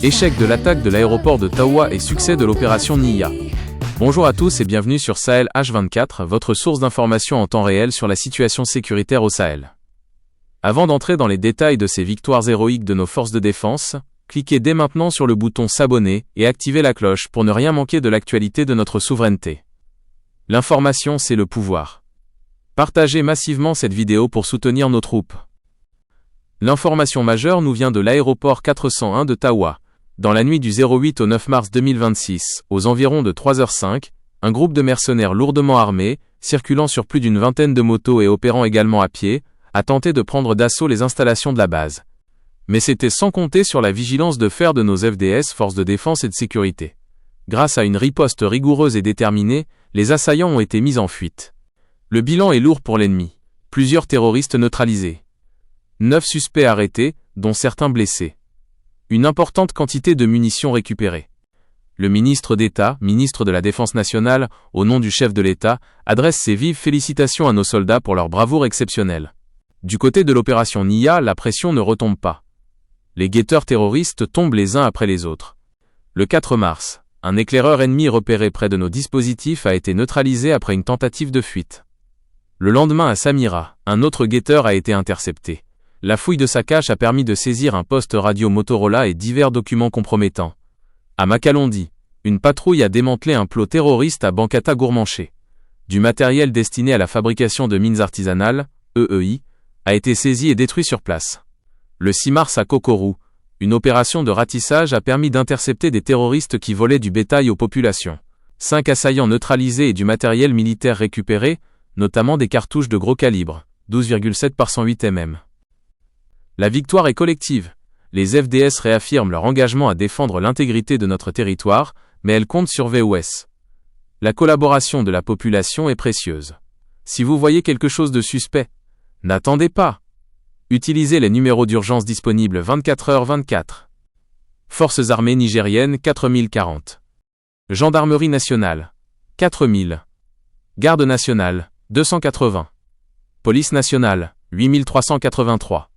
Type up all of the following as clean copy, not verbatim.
Échec de l'attaque de l'aéroport de Taoua et succès de l'opération Nia. Bonjour à tous et bienvenue sur Sahel H24, votre source d'information en temps réel sur la situation sécuritaire au Sahel. Avant d'entrer dans les détails de ces victoires héroïques de nos forces de défense, cliquez dès maintenant sur le bouton s'abonner et activez la cloche pour ne rien manquer de l'actualité de notre souveraineté. L'information, c'est le pouvoir. Partagez massivement cette vidéo pour soutenir nos troupes. L'information majeure nous vient de l'aéroport 401 de Taoua. Dans la nuit du 08 au 9 mars 2026, aux environs de 3h05, un groupe de mercenaires lourdement armés, circulant sur plus d'une vingtaine de motos et opérant également à pied, a tenté de prendre d'assaut les installations de la base. Mais c'était sans compter sur la vigilance de fer de nos FDS, forces de défense et de sécurité. Grâce à une riposte rigoureuse et déterminée, les assaillants ont été mis en fuite. Le bilan est lourd pour l'ennemi. Plusieurs terroristes neutralisés. 9 suspects arrêtés, dont certains blessés. Une importante quantité de munitions récupérées. Le ministre d'État, ministre de la Défense nationale, au nom du chef de l'État, adresse ses vives félicitations à nos soldats pour leur bravoure exceptionnelle. Du côté de l'opération Nia, la pression ne retombe pas. Les guetteurs terroristes tombent les uns après les autres. Le 4 mars, un éclaireur ennemi repéré près de nos dispositifs a été neutralisé après une tentative de fuite. Le lendemain à Samira, un autre guetteur a été intercepté. La fouille de sa cache a permis de saisir un poste radio Motorola et divers documents compromettants. À Makalondi, une patrouille a démantelé un plot terroriste à Bankata-Gourmanché. Du matériel destiné à la fabrication de mines artisanales, EEI, a été saisi et détruit sur place. Le 6 mars à Kokorou, une opération de ratissage a permis d'intercepter des terroristes qui volaient du bétail aux populations. 5 assaillants neutralisés et du matériel militaire récupéré, notamment des cartouches de gros calibre, 12,7 par 108 mm. La victoire est collective. Les FDS réaffirment leur engagement à défendre l'intégrité de notre territoire, mais elles comptent sur VOS. La collaboration de la population est précieuse. Si vous voyez quelque chose de suspect, n'attendez pas. Utilisez les numéros d'urgence disponibles 24h24. Forces armées nigériennes 4040. Gendarmerie nationale 4000. Garde nationale 280. Police nationale 8383.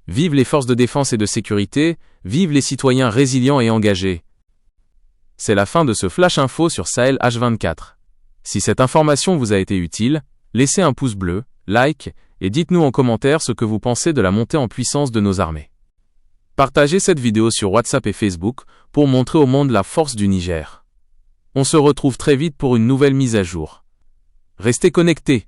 Vive les forces de défense et de sécurité, vive les citoyens résilients et engagés. C'est la fin de ce Flash Info sur Sahel H24. Si cette information vous a été utile, laissez un pouce bleu, like, et dites-nous en commentaire ce que vous pensez de la montée en puissance de nos armées. Partagez cette vidéo sur WhatsApp et Facebook pour montrer au monde la force du Niger. On se retrouve très vite pour une nouvelle mise à jour. Restez connectés.